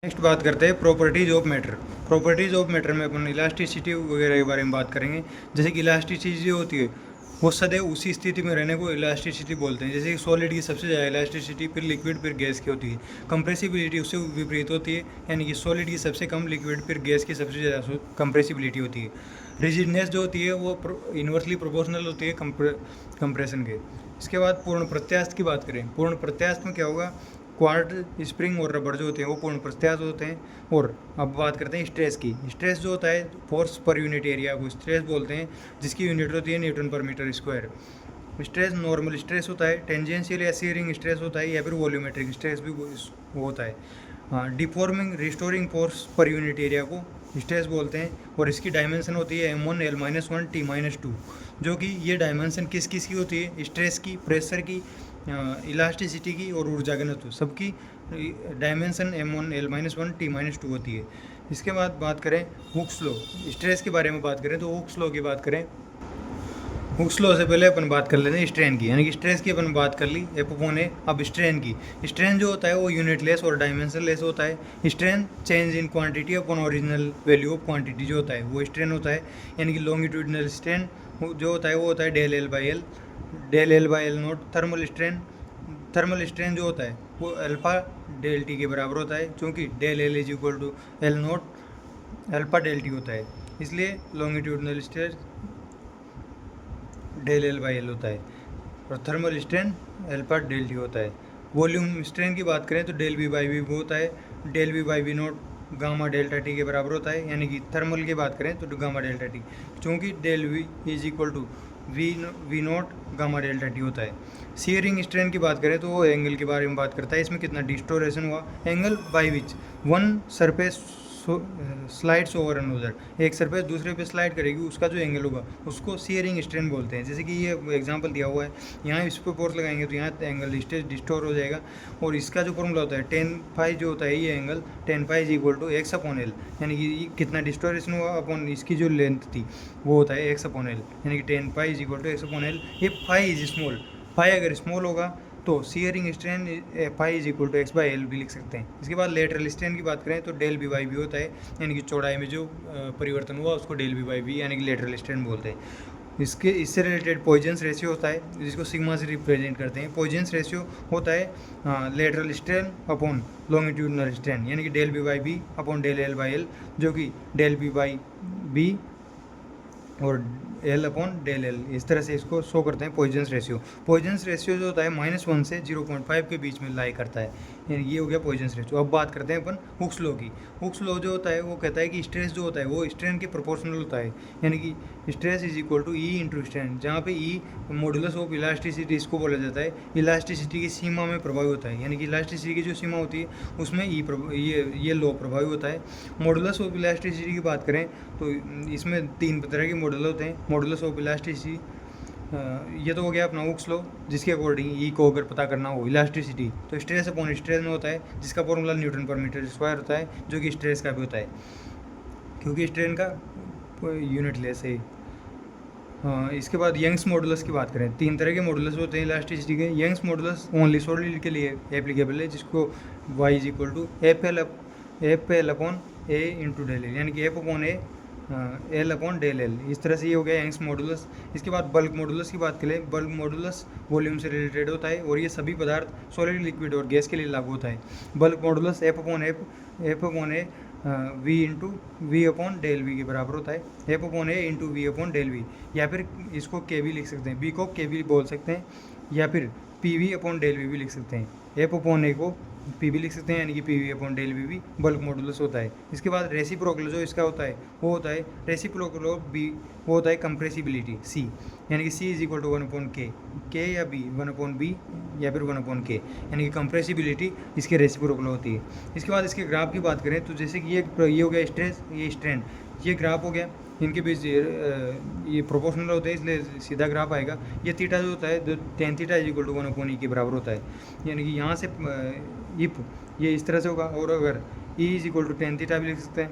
Next बात करते हैं properties of matter. Properties of matter में अपन इलास्टिसिटी वगैरह के बारे में बात करेंगे। जैसे कि इलास्टिसिटी जो होती है वो सदैव उसी स्थिति में रहने को इलास्टिसिटी बोलते हैं। जैसे कि सॉलिड की सबसे ज़्यादा इलास्टिसिटी, फिर लिक्विड, फिर गैस की होती है। कंप्रेसिबिलिटी उससे विपरीत होती है, यानी कि सॉलिड की सबसे कम, लिक्विड फिर गैस की सबसे ज़्यादा कंप्रेसिबिलिटी होती है। रिजिडनेस जो होती है वो इन्वर्सली प्रोपोर्शनल होती है कंप्रेशन के। इसके बाद पूर्ण प्रत्यास्थ की बात करें। पूर्ण प्रत्यास्थ में क्या होगा, क्वार्ट, स्प्रिंग और रबर जो होते हैं वो पूर्ण प्रत्यास्थ होते हैं। और अब बात करते हैं स्ट्रेस की। स्ट्रेस जो होता है फोर्स पर यूनिट एरिया को स्ट्रेस बोलते हैं, जिसकी यूनिट होती है newton per metre square. Stress normal stress होता है, टेंजेंशियल या सीयरिंग स्ट्रेस होता है, या फिर वॉल्यूमेट्रिक स्ट्रेस भी वो होता है। Deforming restoring force per unit area को स्ट्रेस बोलते हैं। और इसकी डायमेंशन होती है m1 l-1 t-2, जो कि ये डायमेंशन किस किस की होती है, स्ट्रेस की, प्रेशर की, इलास्टिसिटी की और ऊर्जा घनत्व, सबकी डायमेंशन m1 l-1 t-2 होती है। इसके बाद बात करें हुक्स लॉ। स्ट्रेस के बारे में बात करें तो हुक्स लॉ की बात करें। हुक्स लॉ से पहले अपन बात कर लेते हैं स्ट्रेन की, यानी कि स्ट्रेस की अपन बात कर ली F/A। अब स्ट्रेन की। स्ट्रेन जो होता है वो यूनिटलेस और डायमेंशनलेस होता है। Strain change in quantity upon original value of quantity जो होता है वो स्ट्रेन होता है। यानी कि लॉन्गिट्यूडिनल स्ट्रेन जो होता है वो होता है del L by L naught. Thermal strain जो होता है वो अल्फा डेल टी के बराबर होता है, क्योंकि del L is equal to L naught alpha del T होता है, इसलिए longitudinal strain del L by L होता है और thermal strain alpha del T होता है। वॉल्यूम स्ट्रेन की बात करें तो डेल वी बाई वी होता है, del V by V naught gamma delta T के बराबर होता है। यानी कि थर्मल की बात करें तो गामा डेल्टा टी, क्योंकि del V is equal to V naught gamma delta T होता है। सीयरिंग स्ट्रेन की बात करें तो वो एंगल के बारे में बात करता है, इसमें कितना डिस्टोरेशन हुआ, angle by which one surface slides over another, एक सरफेस दूसरे पे स्लाइड करेगी उसका जो एंगल होगा उसको सीयरिंग स्ट्रेन बोलते हैं। जैसे कि ये एग्जांपल दिया हुआ है, यहाँ इस पर फोर्स लगाएंगे तो यहाँ एंगल डिस्टोर हो जाएगा। और इसका जो फॉर्मूला होता है tan phi जो होता है, ये angle tan phi is equal to x/L, यानी कि कितना डिस्टोरेशन हुआ अपॉन इसकी जो लेंथ थी वो होता है x/L, यानी कि tan phi is equal to x/L। ये phi इज स्मॉल, phi अगर स्मॉल होगा तो shearing strain phi is equal to X by L भी लिख सकते हैं। इसके बाद लेटरल स्ट्रेन की बात करें तो डेल बी बाई बी होता है, यानी कि चौड़ाई में जो परिवर्तन हुआ उसको डेल बी बाई बी यानी कि लेटरल स्ट्रेन बोलते हैं। इससे रिलेटेड पॉइजन्स रेशियो होता है जिसको सिग्मा से रिप्रेजेंट करते हैं। पॉइजन्स रेशियो होता है lateral strain upon longitudinal strain, यानी कि del B by B upon del L by L, जो कि डेल बी बाई बी और एल अपॉन डेल एल, इस तरह से इसको शो करते हैं पॉइजन्स रेशियो। पॉइजन्स रेशियो जो होता है -1 से 0.5 के बीच में लाई करता है, यानी ये हो गया पॉइजन्स रेशियो। अब बात करते हैं अपन हुक्स लॉ की। हुक्स लॉ जो होता है वो कहता है कि स्ट्रेस जो होता है वो स्ट्रेन के प्रोपोर्शनल होता है, यानी कि stress is equal to E into strain, जहाँ पे ई मॉडुलस ऑफ इलास्टिसिटी इसको बोला जाता है। इलास्टिसिटी की सीमा में प्रभावी होता है, यानी कि इलास्टिसिटी की जो सीमा होती है उसमें ये लॉ प्रभावी होता है। मॉडुलस ऑफ इलास्टिसिटी की बात करें तो इसमें 3 तरह के मॉडल होते हैं। मॉडुलस ऑफ इलास्टिसिटी, ये तो हो गया अपना हुक्स लॉ, जिसके अकॉर्डिंग ई को अगर पता करना हो इलास्टिसिटी तो स्ट्रेस अपॉन स्ट्रेस में होता है, जिसका formula Newton per metre square होता है, जो कि स्ट्रेस का भी होता है क्योंकि स्ट्रेन का यूनिट लेस है। इसके बाद यंग्स मॉडुलस की बात करें, 3 तरह के मॉडुलस होते हैं इलास्टिसिटी के। यंग्स मॉडुलस ओनली सॉलिड के लिए एप्लीकेबल है, जिसको Y is equal to F L upon A into del L, यानी कि F upon A L upon del L, इस तरह से ये हो गया यंग्स मॉडुलस। इसके बाद बल्क मॉडुलस की बात करें, बल्क मॉडुलस वॉल्यूम से रिलेटेड होता है और ये सभी पदार्थ सॉलिड, लिक्विड और गैस के लिए लागू होता है। Bulk modulus F upon A V into V upon del V के बराबर होता है, F upon A into V upon del V, या फिर इसको के वी लिख सकते हैं, बी को के वी बोल सकते हैं, या फिर P V upon del V भी लिख सकते हैं। एफ अपॉन ए को पी भी लिख सकते हैं, यानी कि P V upon del V भी बल्क मॉडुलस होता है। इसके बाद रेसिप्रोकल जो इसका होता है वो होता है रेसिप्रोकल ऑफ बी, वो होता है कंप्रेसिबिलिटी सी, यानी कि सी इज इक्वल टू 1 अपॉन के या बी 1 अपॉन बी या फिर 1 अपॉन के, यानी कि कंप्रेसिबिलिटी इसके रेसिप्रोकल होती है। इसके बाद इसके ग्राफ की बात करें तो जैसे कि ये हो गया स्ट्रेस, ये स्ट्रेन, ये ग्राफ हो गया, इनके बीच ये प्रोपोर्शनल होते हैं इसलिए सीधा ग्राफ आएगा। ये थीटा जो होता है tan theta is equal to 1 upon e के बराबर होता है, यानी कि यहाँ से इफ ये इस तरह से होगा, और अगर E is equal to tan theta भी लिख सकते हैं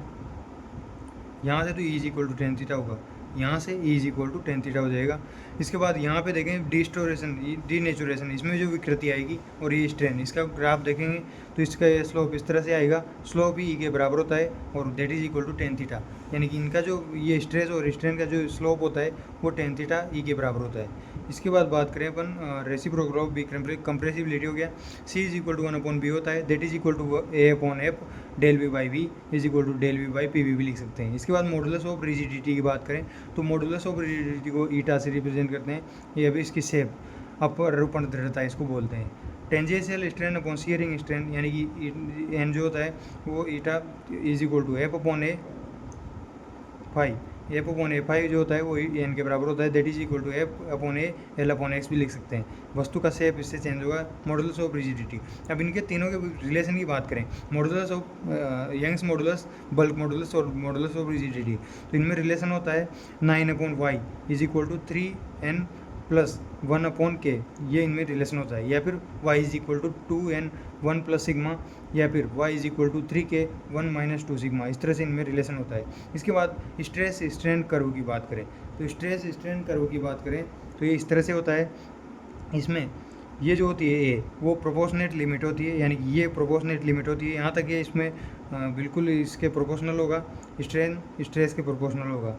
यहाँ से, तो E is equal to tan theta होगा, यहाँ से E is equal to tan theta हो जाएगा। इसके बाद यहाँ पे देखें डिस्टोरेशन डीनेचुरेशन, इसमें जो विकृति आएगी और ये स्ट्रेन, इसका ग्राफ देखेंगे तो इसका ये स्लोप इस तरह से आएगा, स्लोप ही E के बराबर होता है और that is equal to tan theta, यानी कि इनका जो ये स्ट्रेस और स्ट्रेन का जो स्लोप होता है वो टेन थीटा E के बराबर होता है। इसके बाद बात करें अपन रेसिप्रोकल ऑफ बी कंप्रेसिबिलिटी हो गया, C is equal to 1/b होता है, that is equal to A/F del V by V is equal to del V by PV भी लिख सकते हैं। इसके बाद मॉडुलस ऑफ रिजिडिटी की बात करें तो मॉडुलस ऑफ रिजिडिटी को ईटा से रिप्रेजेंट करते हैं, ये अभी इसकी शेप अपर रूपण दृढ़ता इसको बोलते हैं। Tangential strain upon shearing strain, यानी कि एन जो होता है वो eta is equal to F upon A phi, F upon A जो होता है वो एन के बराबर होता है, that is equal to F upon A L upon X भी लिख सकते हैं। वस्तु का शेप इससे चेंज होगा। मॉडुलस ऑफ रिजिडिटी, अब इनके तीनों के रिलेशन की बात करें, modulus of Young's modulus, bulk modulus और मॉडुलस ऑफ रिजिडिटी, तो इनमें रिलेशन होता है 9/y is equal to 3n plus 1/k, ये इनमें रिलेशन होता है, या फिर y is equal to 2n 1 plus sigma, या फिर y is equal to 3k 1 minus 2 sigma, इस तरह से इनमें रिलेशन होता है। इसके बाद स्ट्रेस स्ट्रेन कर्व की बात करें तो स्ट्रेस स्ट्रेन कर्व की बात करें तो ये इस तरह से होता है। इसमें ये जो होती है ए वो प्रोपोर्शनेट लिमिट होती है, यानी कि ये प्रोपोर्शनेट लिमिट होती है, यहाँ तक ये इसमें बिल्कुल इसके प्रोपोर्शनल होगा, स्ट्रेन स्ट्रेस के प्रोपोर्शनल होगा।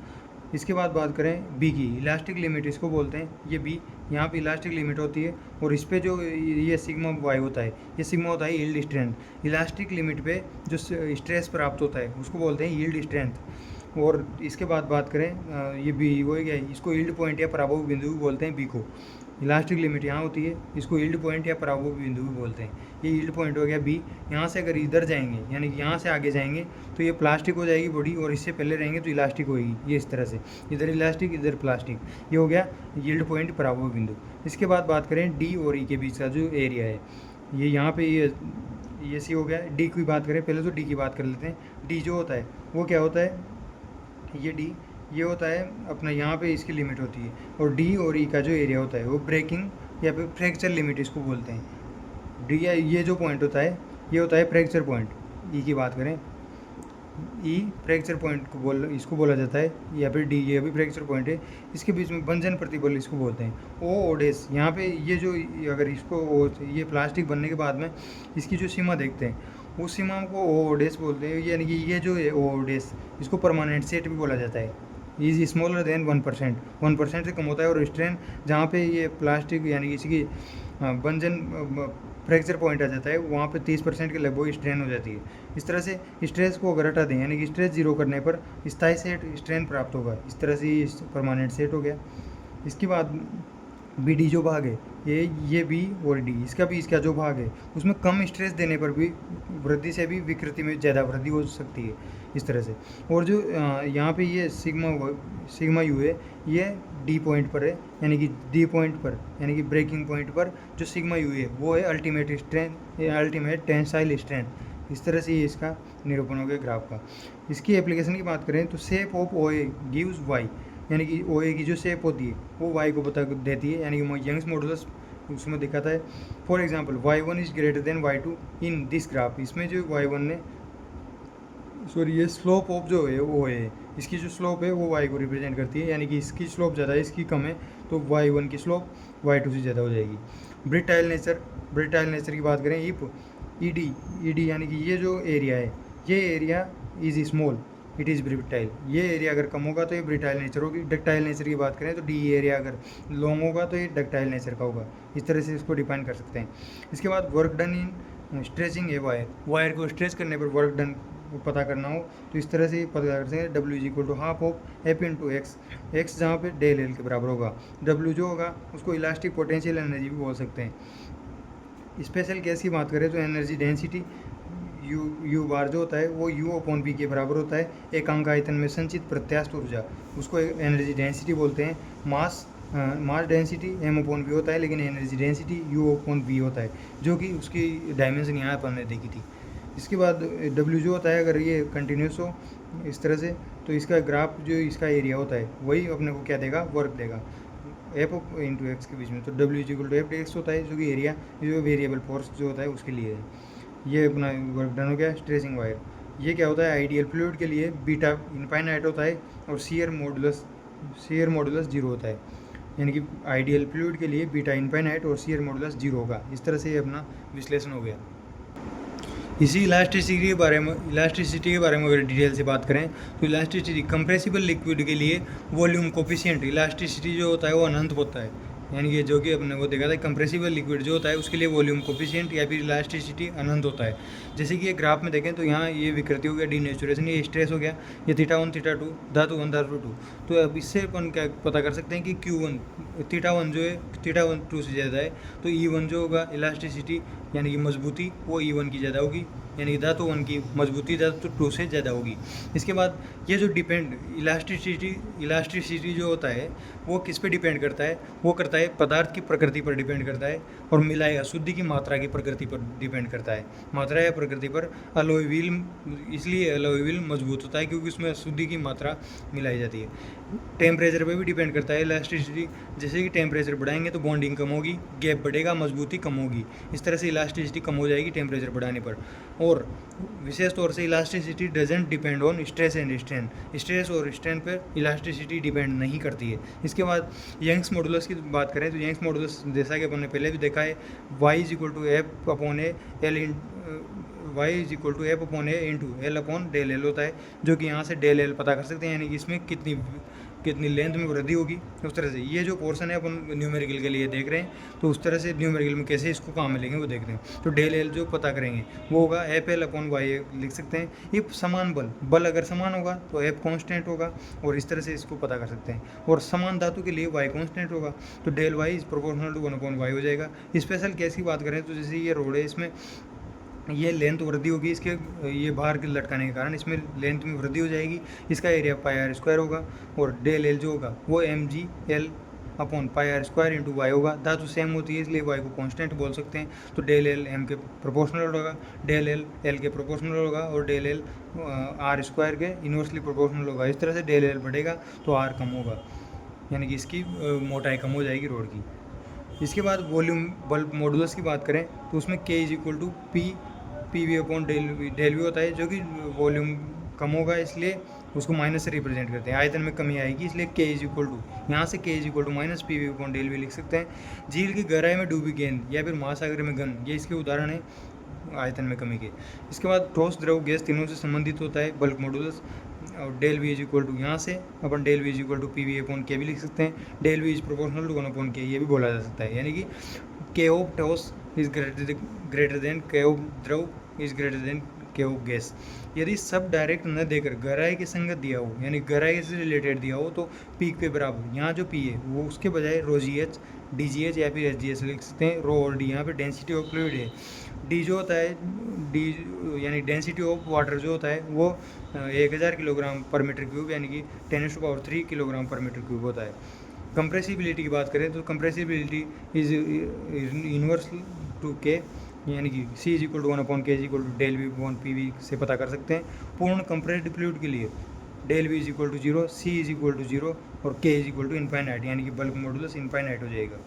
इसके बाद बात करें बी की, इलास्टिक लिमिट इसको बोलते हैं, ये बी यहाँ पे इलास्टिक लिमिट होती है और इस पे जो ये सिग्मा वाई होता है, ये सिग्मा होता है यील्ड स्ट्रेंथ। इलास्टिक लिमिट पे जो स्ट्रेस प्राप्त होता है उसको बोलते हैं यील्ड स्ट्रेंथ। और इसके बाद बात करें ये बी वो क्या है, इसको यील्ड पॉइंट या पराभव बिंदु भी बोलते हैं बी को। इलास्टिक लिमिट यहाँ होती है, इसको यील्ड पॉइंट या पराभव बिंदु भी बोलते हैं। ये यील्ड पॉइंट हो गया बी, यहाँ से अगर इधर जाएंगे यानी कि यहाँ से आगे जाएंगे तो ये प्लास्टिक हो जाएगी बॉडी, और इससे पहले रहेंगे तो इलास्टिक होगी, ये इस तरह से, इधर इलास्टिक इधर प्लास्टिक, ये हो गया यील्ड पॉइंट पराभव बिंदु। इसके बाद बात करें डी और ई के बीच का जो एरिया है, ये यहाँ पे ये सी हो गया। डी की बात करें, पहले तो डी की बात कर लेते हैं। डी जो होता है वो क्या होता है, ये डी ये होता है अपना, यहाँ पे इसकी लिमिट होती है, और डी और ई का जो एरिया होता है वो ब्रेकिंग या फिर फ्रैक्चर लिमिट इसको बोलते हैं। डी ये जो पॉइंट होता है ये होता है फ्रैक्चर पॉइंट। ई की बात करें, ई फ्रैक्चर पॉइंट को इसको बोला जाता है, या फिर डी ये भी फ्रैक्चर पॉइंट है। इसके बीच में भंजन प्रतिबल इसको बोलते हैं। ओ ओडेस, यहाँ पे ये जो अगर इसको ये प्लास्टिक बनने के बाद में इसकी जो सीमा देखते हैं उस सीमा को ओ ओडेस बोलते हैं, यानी कि ये जो है ओ ओडेस, इसको परमानेंट सेट भी बोला जाता है। इज स्मॉलर देन 1% से कम होता है, और स्ट्रेन जहाँ पे ये प्लास्टिक यानी कि इसकी बंजन फ्रैक्चर पॉइंट आ जाता है वहाँ पे 30% के लगभग स्ट्रेन हो जाती है। इस तरह से स्ट्रेस को अगर हटा दें यानी कि स्ट्रेस जीरो करने पर स्थायी सेट स्ट्रेन प्राप्त होगा, इस तरह से ये परमानेंट सेट हो गया। इसके बाद बी डी जो भाग है ये बी और डी, इसका जो भाग है उसमें कम स्ट्रेस देने पर भी वृद्धि से भी विकृति में ज़्यादा वृद्धि हो सकती है, इस तरह से। और जो यहाँ पे ये सिग्मा यू है ये डी पॉइंट पर है, यानी कि डी पॉइंट पर यानी कि ब्रेकिंग पॉइंट पर जो सिग्मा यू है वो है ultimate strength, ultimate tensile strength. इस तरह से ये इसका निरूपण हो गया ग्राफ का। इसकी एप्लीकेशन की बात करें तो shape of O A gives Y, यानी कि ओ ए की जो शेप होती है वो वाई को बता देती है, यानी कि यंग्स मॉडुलस उसमें दिखाता है। For example y1 is greater then y2 in this graph, इसमें जो y1 ने ये स्लोप ऑफ जो है वो है, इसकी जो स्लोप है वो y को रिप्रेजेंट करती है, यानी कि इसकी स्लोप ज़्यादा है इसकी कम है, तो y1 की स्लोप y2 से ज़्यादा हो जाएगी। ब्रिटाइल नेचर की बात करें, इफ ईडी यानी कि ये जो एरिया है ये area is small it is brittle, ये एरिया अगर कम होगा तो ये ब्रिटाइल नेचर होगी। डक्टाइल नेचर की बात करें तो डी एरिया अगर लॉन्ग होगा तो ये डक्टाइल नेचर का होगा, इस तरह से इसको डिफाइन कर सकते हैं। इसके बाद work done in stretching a wire को स्ट्रेच करने पर वर्क डन पता करना हो तो इस तरह से पता कर सकते हैं। W is equal to half of F into X जहाँ पे डेल एल के बराबर होगा। डब्ल्यू जो होगा उसको इलास्टिक पोटेंशियल एनर्जी भी बोल सकते हैं। स्पेशल केस की बात करें तो एनर्जी डेंसिटी यू बार जो होता है वो यू अपॉन बी के बराबर होता है। एकांक आयतन में संचित प्रत्यास्थ ऊर्जा उसको एनर्जी डेंसिटी बोलते हैं। Mass density M upon B होता है, लेकिन energy density U upon B होता है, जो कि उसकी डायमेंशन यहाँ पर हमने देखी थी। इसके बाद डब्ल्यू जो होता है अगर ये कंटिन्यूस हो इस तरह से तो इसका ग्राफ जो इसका एरिया होता है वही अपने को क्या देगा, वर्क देगा एफ इंटू एक्स के बीच में। तो W is equal to F X होता है, जो कि एरिया जो वेरिएबल फोर्स जो होता है उसके लिए है। ये अपना वर्क डन हो गया। स्ट्रेचिंग वायर ये क्या होता है, आइडियल फ्लूइड के लिए बीटा इनफाइनाइट होता है और शियर मॉडुलस शियर मॉडुलस 0 होता है, यानी कि आइडियल फ्लूइड के लिए बीटा इनफाइनाइट और शियर मॉडुलस 0 होगा। इस तरह से ये अपना विश्लेषण हो गया। इसी इलास्टिसिटी के बारे में अगर डिटेल से बात करें तो इलास्टिसिटी कंप्रेसिबल लिक्विड के लिए वॉल्यूम कोफिशिएंट इलास्टिसिटी जो होता है वो अनंत होता है, यानी कि जो कि अपने वो देखा था कंप्रेसिबल लिक्विड जो होता है उसके लिए वॉल्यूम कोफिशिएंट या फिर इलास्टिसिटी अनंत होता है। जैसे कि ये ग्राफ में देखें तो यहाँ ये विकृति हो गया, डीनेचुरेशन, ये स्ट्रेस हो गया, ये θ1 θ2 धातु 1 धातु 2। तो अब इससे अपन क्या पता कर सकते हैं कि Q1 θ1 जो है θ1 2 से ज़्यादा है, तो E1 जो होगा इलास्टिसिटी यानी कि मजबूती वो E1 की ज़्यादा होगी, यानी कि धातु 1 की मजबूती धातु 2 से ज़्यादा होगी। इसके बाद ये जो डिपेंड इलास्टिसिटी जो होता है वो किस पे डिपेंड करता है, वो करता है पदार्थ की प्रकृति पर डिपेंड करता है, और मिलाए अशुद्धि की मात्रा की प्रकृति पर डिपेंड करता है, मात्रा या प्रकृति पर। अलॉय व्हील, इसलिए अलॉय व्हील मजबूत होता है क्योंकि उसमें अशुद्धि की मात्रा मिलाई जाती है। टेम्परेचर पे भी डिपेंड करता है इलास्टिसिटी, जैसे कि टेम्परेचर बढ़ाएंगे तो बॉन्डिंग कम होगी, गैप बढ़ेगा, मजबूती कम होगी, इस तरह से इलास्टिसिटी कम हो जाएगी टेम्परेचर बढ़ाने पर। और विशेष तौर से elasticity doesn't depend on stress and strain, stress और स्ट्रेन पर इलास्टिसिटी डिपेंड नहीं करती है। इसके बाद यंग्स मॉडुलस की बात करें तो यंग्स मॉडुलस जैसा कि अपन ने पहले भी देखा है, y=f/a इंटू l/del होता है, जो कि यहाँ से del l पता कर सकते हैं, यानी कि इसमें कितनी लेंथ में वृद्धि होगी। उस तरह से ये जो पोर्शन है अपन न्यूमेरिकल के लिए देख रहे हैं, तो उस तरह से न्यूमेरिकल में कैसे इसको काम में लेंगे वो देख रहे हैं। तो del l जो पता करेंगे वो होगा FL/y लिख सकते हैं। ये समान बल अगर समान होगा तो F कांस्टेंट होगा, और इस तरह से इसको पता कर सकते हैं। और समान धातु के लिए y कांस्टेंट होगा, तो del y is proportional to 1/y हो जाएगा। स्पेशल केस की बात करें तो जैसे ये रोड है, इसमें ये लेंथ वृद्धि होगी, इसके ये बाहर के लटकाने के कारण इसमें लेंथ में वृद्धि हो जाएगी, इसका एरिया πr² होगा, और del l जो होगा वो mg/πr² इंटू y होगा। धातु सेम होती है इसलिए y को कांस्टेंट बोल सकते हैं। तो del l m के प्रोपोर्शनल होगा, del l l के प्रोपोर्शनल होगा, और del l r² के इन्वर्सली प्रोपोर्शनल होगा। इस तरह से del l बढ़ेगा तो r कम होगा, यानी कि इसकी मोटाई कम हो जाएगी रोड की। इसके बाद वॉल्यूम बल्ब मॉडुलस की बात करें तो उसमें K PV/del V होता है, जो कि वॉल्यूम कम होगा इसलिए उसको माइनस से रिप्रेजेंट करते हैं। आयतन में कमी आएगी इसलिए K यहाँ से K -PV/del V लिख सकते हैं। झील की गहराई में डूबी गेंद या फिर महासागर में गन, ये इसके उदाहरण है आयतन में कमी के। इसके बाद ठोस, द्रव, गैस तीनों से संबंधित होता है बल्क मॉडुलस। और del V यहाँ से अपन del V PV/K भी लिख सकते हैं। del V is proportional to 1/K, ये भी बोला जा सकता है, यानी कि K ऑफ ठोस is greater than K of द्रव is greater than K of गैस। यदि सब डायरेक्ट न देकर गहराई के संगत दिया हो, यानी गहराई से रिलेटेड दिया हो, तो P के बराबर यहाँ जो P है वो उसके बजाय ρgh, dgh या फिर sgh लिख सकते हैं। रो और d यहाँ पे डेंसिटी ऑफ फ्लूइड है। डी जो होता है, डी यानी डेंसिटी ऑफ वाटर जो होता है वो 1000 किलोग्राम पर मीटर क्यूब, यानी कि 10⁻³ किलोग्राम पर मीटर क्यूब होता है। कंप्रेसिबिलिटी की बात करें तो compressibility is inverse two K, यानी कि C = 1/K del V/PV से पता कर सकते हैं। पूर्ण कंप्रेस्ड फ्लूइड के लिए del V = 0, C = 0 और K = इनफाइनाइट, यानी कि बल्क मॉडुलस इनफाइनाइट हो जाएगा,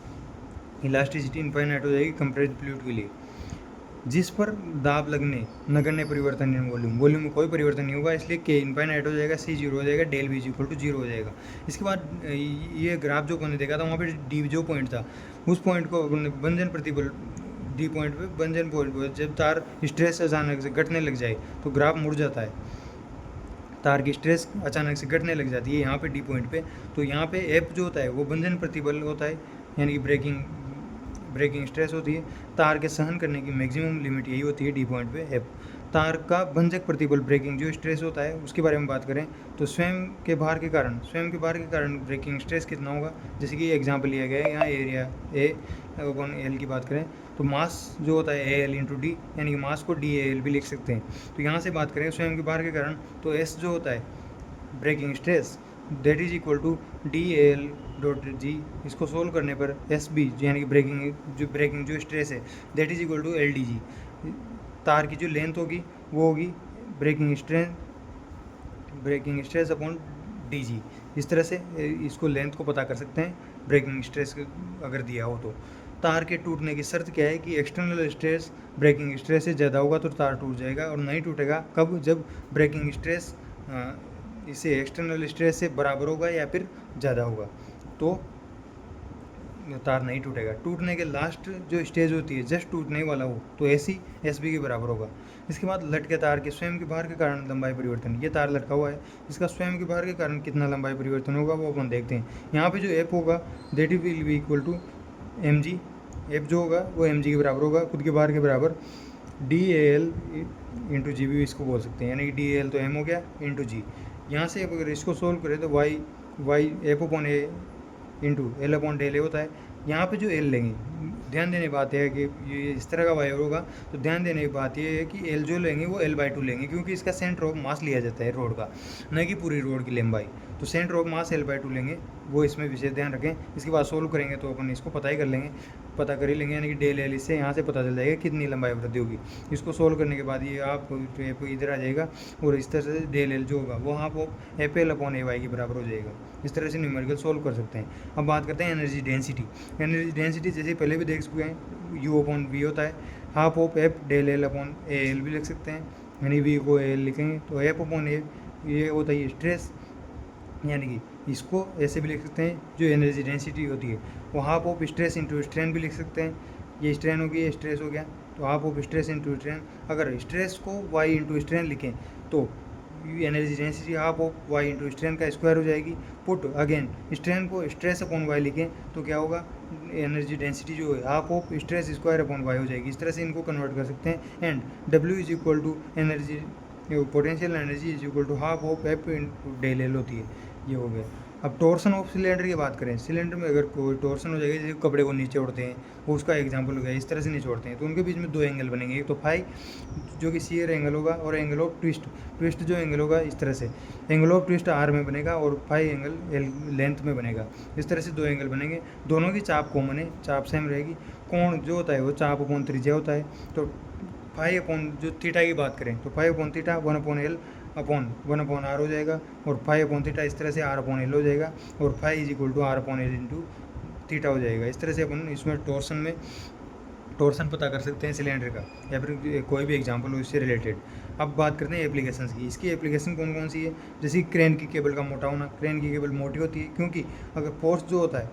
इलास्टिसिटी इनफाइनाइट हो जाएगी कंप्रेस्ड फ्लूइड के लिए। जिस पर दाब लगने नगण्य परिवर्तन इन वॉल्यूम में कोई परिवर्तन नहीं होगा, इसलिए K इनफाइनाइट हो जाएगा, C 0 हो जाएगा, del V = 0 हो जाएगा। इसके बाद ये ग्राफ जो मैंने देखा था वहाँ पे D जो पॉइंट था उस पॉइंट को बंधन प्रतिबल D पॉइंट पे, बंधन पॉइंट पर जब तार स्ट्रेस अचानक से घटने लग जाए तो ग्राफ मुड़ जाता है। तार की स्ट्रेस अचानक से घटने लग जाती है यहाँ पे D पॉइंट पे, तो यहाँ पे F जो होता है वो बंधन प्रतिबल होता है, यानी कि ब्रेकिंग स्ट्रेस होती है। तार के सहन करने की मैक्सिमम लिमिट यही होती है D पॉइंट पे F। तार का भंजक प्रतिबल ब्रेकिंग जो स्ट्रेस होता है उसके बारे में बात करें तो स्वयं के भार के कारण ब्रेकिंग स्ट्रेस कितना होगा, जैसे कि एग्जांपल लिया गया है यहाँ एरिया A/L की बात करें तो मास जो होता है AL × D, यानी कि मास को DAL भी लिख सकते हैं। तो यहाँ से बात करें स्वयं के भार के कारण तो S जो होता है breaking stress that is equal to DAL.G। इसको सोल्व करने पर SB यानी कि ब्रेकिंग जो स्ट्रेस है that is equal to LDG। तार की जो लेंथ होगी वो होगी ब्रेकिंग स्ट्रेस अपॉन DG। इस तरह से इसको लेंथ को पता कर सकते हैं ब्रेकिंग स्ट्रेस अगर दिया हो तो। तार के टूटने की शर्त क्या है कि एक्सटर्नल स्ट्रेस ब्रेकिंग स्ट्रेस से ज़्यादा होगा तो तार टूट जाएगा, और नहीं टूटेगा कब, जब ब्रेकिंग स्ट्रेस इसे एक्सटर्नल स्ट्रेस से बराबर होगा या फिर ज़्यादा होगा तो तार नहीं टूटेगा। टूटने के लास्ट जो स्टेज होती है, जस्ट टूटने वाला हो, तो ऐसी एस बी के बराबर होगा। इसके बाद लटके तार के स्वयं के भार के कारण लंबाई परिवर्तन। ये तार लटका हुआ है, इसका स्वयं के भार के कारण कितना लंबाई परिवर्तन होगा वो अपन देखते हैं। यहाँ पे जो एफ होगा that will be equal to M G. F जो होगा वो एम जी के बराबर होगा, खुद के भार के बराबर। डी ए एल इंटू जी भी इसको बोल सकते हैं, यानी कि डी ए एल तो एम हो गया इंटू जी। यहाँ से अगर इसको सोल्व करें तो Y F upon A into L upon del A होता है। यहाँ पे जो एल लेंगे, ध्यान देने की बात है कि ये इस तरह का वायर होगा, तो ध्यान देने की बात ये है कि एल जो लेंगे वो L/2 लेंगे, क्योंकि इसका सेंटर ऑफ मास लिया जाता है रोड का, न कि पूरी रोड की लंबाई। तो सेंटर ऑफ मास L/2 लेंगे, वो इसमें विशेष ध्यान रखें। इसके बाद सोल्व करेंगे तो अपन इसको पता ही कर लेंगे, पता कर ही लेंगे, यानी कि डेल एल इससे यहाँ से पता चल जाएगा कितनी लंबाई वृद्धि होगी। इसको सोल्व करने के बाद ये आप इधर आ जाएगा, और इस तरह से डेल एल जो होगा वो half of F L upon A Y के बराबर हो जाएगा। इस तरह से न्यूमेरिकल सोल्व कर सकते हैं। अब बात करते हैं एनर्जी डेंसिटी। एनर्जी डेंसिटी जैसे पहले भी देख चुके हैं, यू अपॉन वी होता है, half of F del L upon A L भी लिख सकते हैं, यानी वी को ए एल लिखेंगे तो एफ अपॉन ए ये होता है स्ट्रेस, यानी कि इसको ऐसे भी लिख सकते हैं। जो एनर्जी डेंसिटी होती है वो half of stress into strain भी लिख सकते हैं। ये स्ट्रेन होगी, ये स्ट्रेस हो गया, तो half of stress into strain. अगर स्ट्रेस को वाई इंटू स्ट्रेन लिखें तो energy density half of Y into strain का स्क्वायर हो जाएगी। पुट अगेन स्ट्रेन को स्ट्रेस अपॉन वाई लिखें तो क्या होगा, एनर्जी डेंसिटी जो है half of stress square upon Y हो जाएगी। इस तरह से इनको कन्वर्ट कर सकते हैं। And W is equal to energy, potential energy is equal to half of F into del L होती है। ये हो गया। अब टॉर्सन ऑफ सिलेंडर की बात करें, सिलेंडर में अगर कोई टॉर्सन हो जाएगा, जैसे कपड़े को नीचे ओढ़ते हैं, वो उसका एग्जांपल हो गया, इस तरह से नीचे ओढ़ते हैं, तो उनके बीच में दो एंगल बनेंगे। एक तो फाई जो कि सीयर एंगल होगा, और एंगल ऑफ ट्विस्ट जो एंगल होगा इस तरह से, एंगल ऑफ ट्विस्ट आर में बनेगा और फाई एंगल एल लेंथ में बनेगा। इस तरह से दो एंगल बनेंगे, दोनों की चाप कॉमन है, चाप सेम रहेगी। कोण जो होता है वो चाप अपॉन त्रिज्या होता है। तो फाई अपॉन जो थीटा की बात करें तो phi upon theta 1/L upon 1/R हो जाएगा, और फाई अपॉन थीटा इस तरह से R/L हो जाएगा, और phi is equal to R/L into theta हो जाएगा। इस तरह से अपन इसमें टॉर्सन पता कर सकते हैं सिलेंडर का, या फिर कोई भी एग्जांपल हो इससे रिलेटेड। अब बात करते हैं एप्लीकेशंस की। इसकी एप्लीकेशन कौन कौन सी है, जैसे क्रेन की केबल का मोटा होना। क्रेन की केबल मोटी होती है क्योंकि अगर फोर्स जो होता है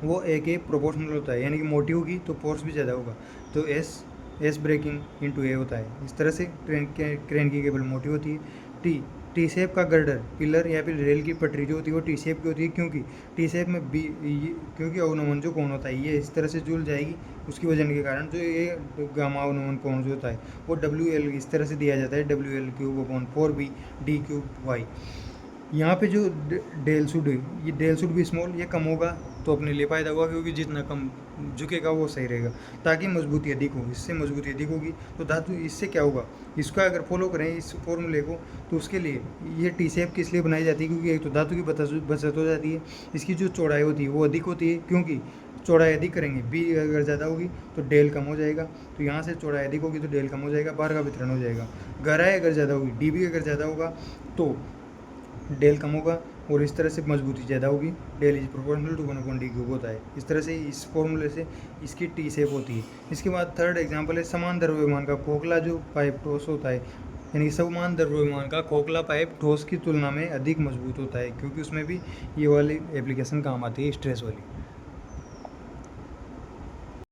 वो एक प्रोपोर्शनल होता है, यानी कि मोटी होगी तो फोर्स भी ज़्यादा होगा, तो एस ब्रेकिंग इंटू ए होता है। इस तरह से क्रेन की केबल मोटी होती है। टी शेप का गर्डर, पिलर या फिर रेल की पटरी जो होती है वो टी शेप की होती है, क्योंकि टी शेप में क्योंकि अवनमन जो कोण होता है ये इस तरह से झूल जाएगी उसकी वजन के कारण। जो ये गामा अवनमन कोण जो होता है वो WL इस तरह से दिया जाता है, WL³ अपॉन 4B D³ यहाँ पे जो डेल शुड, ये डेल शुड भी स्मॉल, ये कम होगा तो अपने लिए फ़ायदा होगा, क्योंकि जितना कम झुकेगा वो सही रहेगा, ताकि मजबूती अधिक हो। इससे मजबूती अधिक होगी तो धातु, इससे क्या होगा, इसका अगर फॉलो करें इस फॉर्मूले को, तो उसके लिए ये टी शेप किस लिए बनाई जाती है, क्योंकि एक तो धातु की बचत हो जाती है, इसकी जो चौड़ाई होती है वो अधिक होती है, क्योंकि चौड़ाई अधिक करेंगे, बी अगर ज़्यादा होगी तो डेल कम हो जाएगा, तो यहाँ से चौड़ाई अधिक होगी तो डेल कम हो जाएगा, भार का वितरण हो जाएगा। गहराई अगर ज़्यादा होगी, DB अगर ज़्यादा होगा तो डेल कम होगा, और इस तरह से मजबूती ज़्यादा होगी। Del is proportional to 1/D³ होता है। इस तरह से इस फॉर्मूले से इसकी टी शेप होती है। इसके बाद थर्ड एग्जांपल है समान द्रव्यमान का खोखला जो पाइप ठोस होता है, यानी कि समान द्रव्यमान का खोखला पाइप ठोस की तुलना में अधिक मजबूत होता है, क्योंकि उसमें भी ये वाली एप्लीकेशन काम आती है स्ट्रेस वाली।